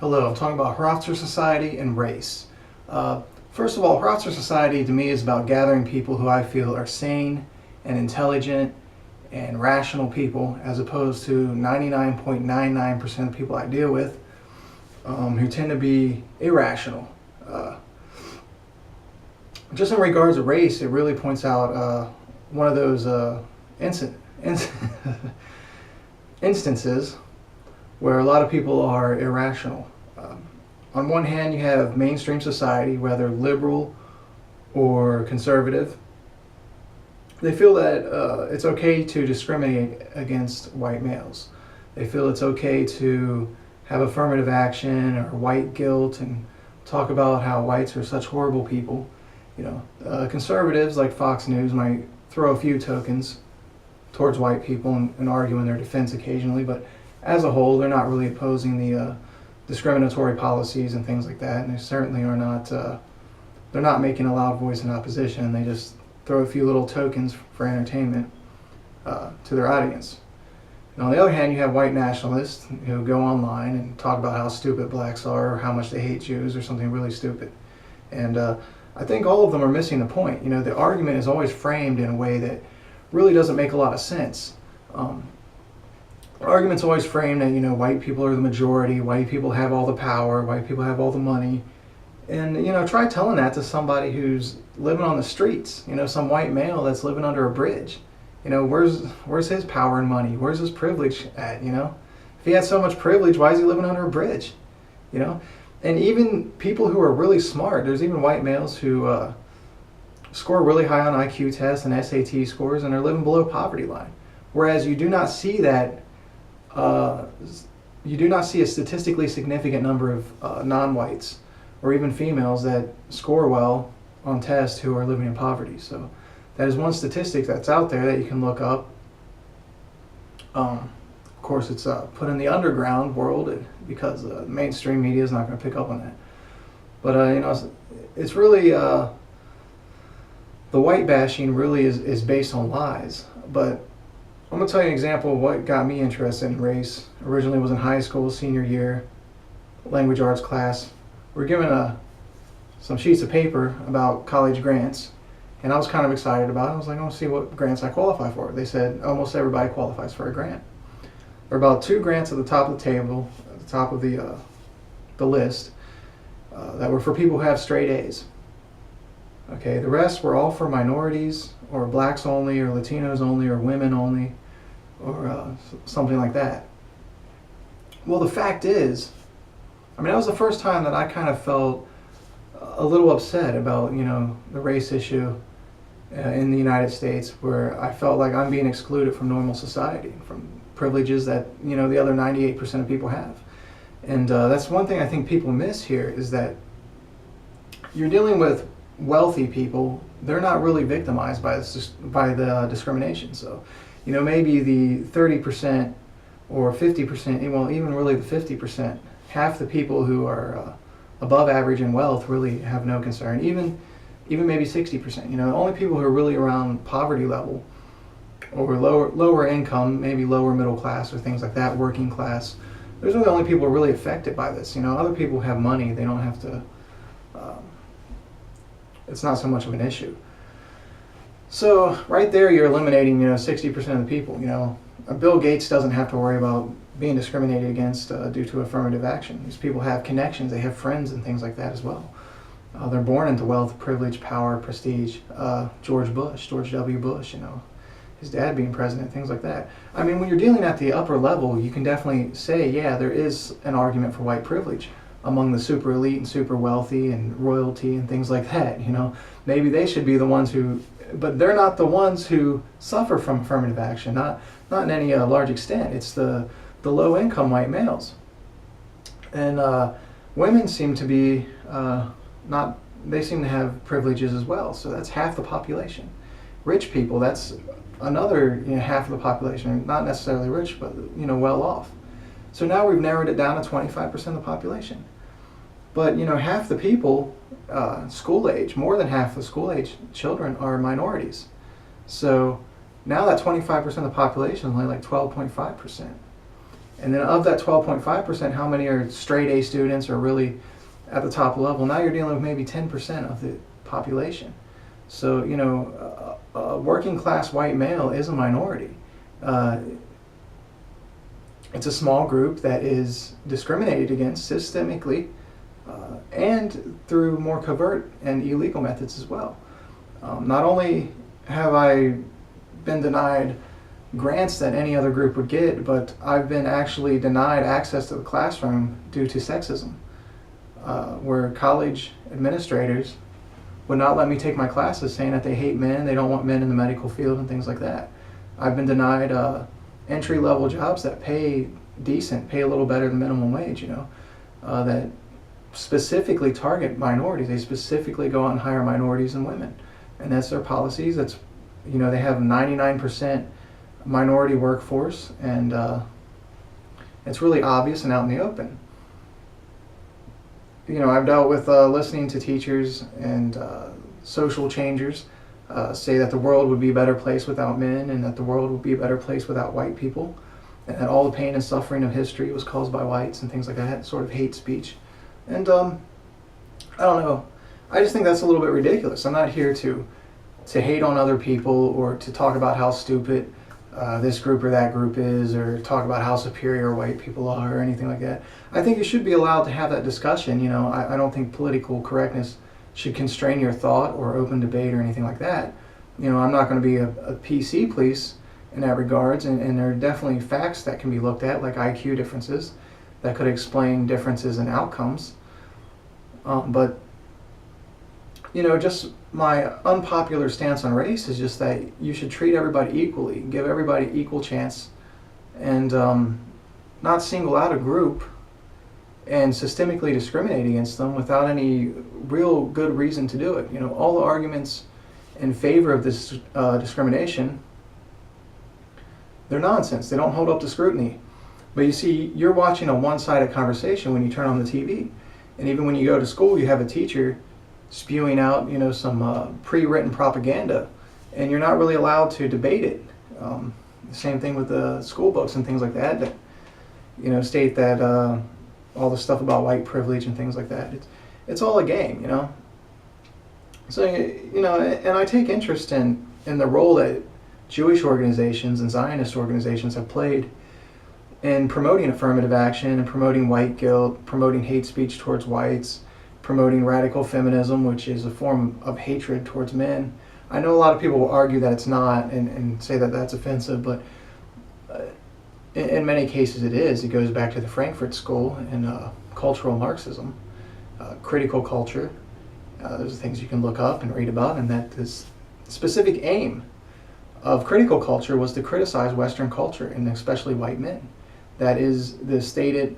Hello, I'm talking about Hraftzerism and Race. First of all, Hraftzerism society to me is about gathering people who I feel are sane and intelligent and rational people, as opposed to 99.99% of people I deal with who tend to be irrational. Just in regards to race, it really points out one of those instances where a lot of people are irrational. On one hand, you have mainstream society, whether liberal or conservative. They feel that it's okay to discriminate against white males. They feel it's okay to have affirmative action or white guilt and talk about how whites are such horrible people. Conservatives like Fox News might throw a few tokens towards white people and argue in their defense occasionally, but as a whole, they're not really opposing the discriminatory policies and things like that, and they certainly are not. They're not making a loud voice in opposition. They just throw a few little tokens for entertainment to their audience. And on the other hand, you have white nationalists who go online and talk about how stupid blacks are, or how much they hate Jews, or something really stupid. And I think all of them are missing the point. The argument is always framed in a way that really doesn't make a lot of sense. The argument's always framed that, white people are the majority, white people have all the power, white people have all the money. And, try telling that to somebody who's living on the streets, some white male that's living under a bridge. Where's his power and money? Where's his privilege at, If he had so much privilege, why is he living under a bridge, And even people who are really smart, there's even white males who score really high on IQ tests and SAT scores and are living below poverty line. Whereas you do not see that. You do not see a statistically significant number of non-whites or even females that score well on tests who are living in poverty. So that is one statistic that's out there that you can look up. Of course, it's put in the underground world because the mainstream media is not going to pick up on that. But it's really the white bashing really is based on lies. But I'm going to tell you an example of what got me interested in race. Originally was in high school, senior year, language arts class. We were given some sheets of paper about college grants, and I was kind of excited about it. I was like, I want to see what grants I qualify for. They said almost everybody qualifies for a grant. There are about 2 grants at the top of the table, at the top of the list, that were for people who have straight A's. Okay, the rest were all for minorities, or blacks only, or Latinos only, or women only, or something like that. Well, the fact is, that was the first time that I kind of felt a little upset about, the race issue in the United States, where I felt like I'm being excluded from normal society, from privileges that, the other 98% of people have. And that's one thing I think people miss here, is that you're dealing with wealthy people. They're not really victimized by the discrimination. So, maybe the 30% or 50%, well, even really the 50%, half the people who are above average in wealth really have no concern. Even maybe 60%. The only people who are really around poverty level or lower income, maybe lower middle class or things like that, working class. Those are the only people who are really affected by this. Other people have money. They don't have to. It's not so much of an issue. So right there, you're eliminating 60% of the people. Bill Gates doesn't have to worry about being discriminated against due to affirmative action. These people have connections, they have friends and things like that as well. They're born into wealth, privilege, power, prestige. George W. Bush, his dad being president, things like that. When you're dealing at the upper level, you can definitely say, yeah, there is an argument for white privilege among the super elite and super wealthy and royalty and things like that. Maybe they should be the ones who, but they're not the ones who suffer from affirmative action, not in any large extent. It's the low income white males. And women seem to be they seem to have privileges as well. So that's half the population. Rich people, that's another half of the population, not necessarily rich, but well off. So now we've narrowed it down to 25% of the population. But half the people, school age, more than half the school age children are minorities. So now that 25% of the population is only like 12.5%. And then of that 12.5%, how many are straight A students or really at the top level? Now you're dealing with maybe 10% of the population. So, you know, a working class white male is a minority. It's a small group that is discriminated against systemically and through more covert and illegal methods as well. Not only have I been denied grants that any other group would get, but I've been actually denied access to the classroom due to sexism, where college administrators would not let me take my classes, saying that they hate men, they don't want men in the medical field and things like that. I've been denied entry-level jobs that pay decent, pay a little better than minimum wage, you know, that specifically target minorities. They specifically go out and hire minorities and women, and that's their policies. That's, you know, they have 99% minority workforce, and it's really obvious and out in the open. You know, I've dealt with listening to teachers and social changers say that the world would be a better place without men, and that the world would be a better place without white people, and that all the pain and suffering of history was caused by whites and things like that, sort of hate speech. And I don't know, I just think that's a little bit ridiculous. I'm not here to hate on other people or to talk about how stupid this group or that group is, or talk about how superior white people are or anything like that. I think you should be allowed to have that discussion. You know, I don't think political correctness should constrain your thought or open debate or anything like that. You know, I'm not going to be a PC police in that regards, and there are definitely facts that can be looked at, like IQ differences, that could explain differences in outcomes. But, you know, just my unpopular stance on race is just that you should treat everybody equally, give everybody equal chance, and not single out a group and systemically discriminate against them without any real good reason to do it. You know, all the arguments in favor of this discrimination, they're nonsense. They don't hold up to scrutiny. But you see, you're watching a one-sided conversation when you turn on the TV. And even when you go to school, you have a teacher spewing out, you know, some pre-written propaganda, and you're not really allowed to debate it. The same thing with the school books and things like that, that, you know, state that all the stuff about white privilege and things like that. It's all a game, you know. So, you know, and I take interest in the role that Jewish organizations and Zionist organizations have played in promoting affirmative action and promoting white guilt, promoting hate speech towards whites, promoting radical feminism, which is a form of hatred towards men. I know a lot of people will argue that it's not and say that that's offensive, but in many cases it is. It goes back to the Frankfurt School and cultural Marxism, critical culture. Those are things you can look up and read about, and that this specific aim of critical culture was to criticize Western culture, and especially white men. That is the stated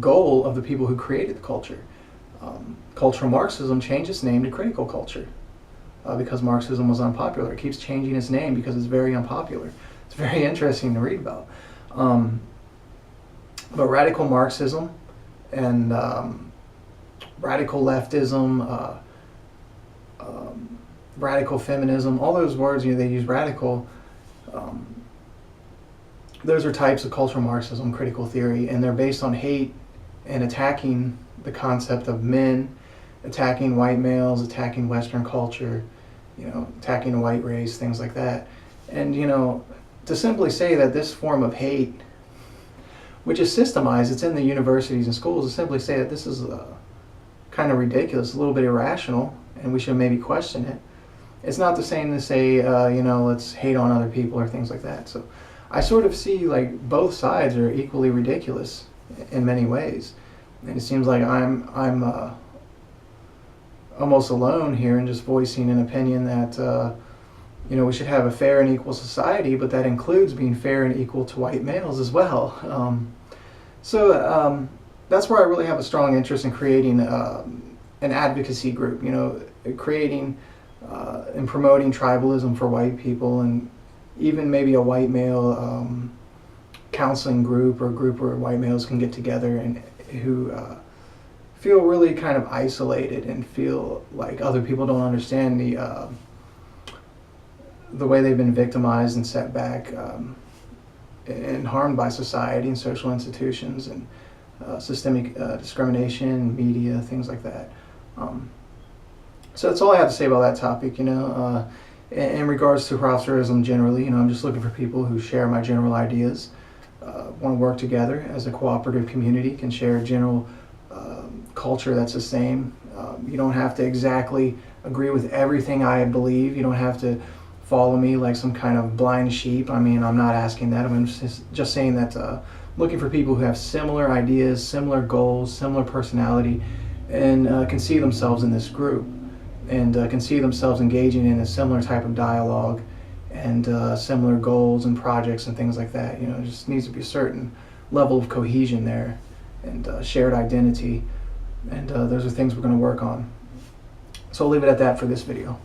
goal of the people who created the culture. Cultural Marxism changed its name to critical culture because Marxism was unpopular. It keeps changing its name because it's very unpopular. It's very interesting to read about. But radical Marxism and radical leftism, radical feminism, all those words, you know, they use radical. Those are types of cultural Marxism, critical theory, and they're based on hate and attacking the concept of men, attacking white males, attacking Western culture, you know, attacking the white race, things like that. And, you know, to simply say that this form of hate, which is systemized, it's in the universities and schools, to simply say that this is kind of ridiculous, a little bit irrational, and we should maybe question it. It's not the same to say, you know, let's hate on other people or things like that. So I sort of see like both sides are equally ridiculous in many ways. And it seems like I'm almost alone here in just voicing an opinion that, you know, we should have a fair and equal society, but that includes being fair and equal to white males as well. So that's where I really have a strong interest in creating an advocacy group, you know, creating and promoting tribalism for white people, and even maybe a white male counseling group or a group where white males can get together and who feel really kind of isolated and feel like other people don't understand the way they've been victimized and set back and harmed by society and social institutions and systemic discrimination, media, things like that. So that's all I have to say about that topic. In regards to Hraftzerism generally, I'm just looking for people who share my general ideas, want to work together as a cooperative community, can share a general culture that's the same. You don't have to exactly agree with everything I believe. You don't have to follow me like some kind of blind sheep. I'm not asking that. I'm just saying that looking for people who have similar ideas, similar goals, similar personality, and can see themselves in this group, and can see themselves engaging in a similar type of dialogue and similar goals and projects and things like that. There just needs to be a certain level of cohesion there and shared identity, and those are things we're going to work on. So I'll leave it at that for this video.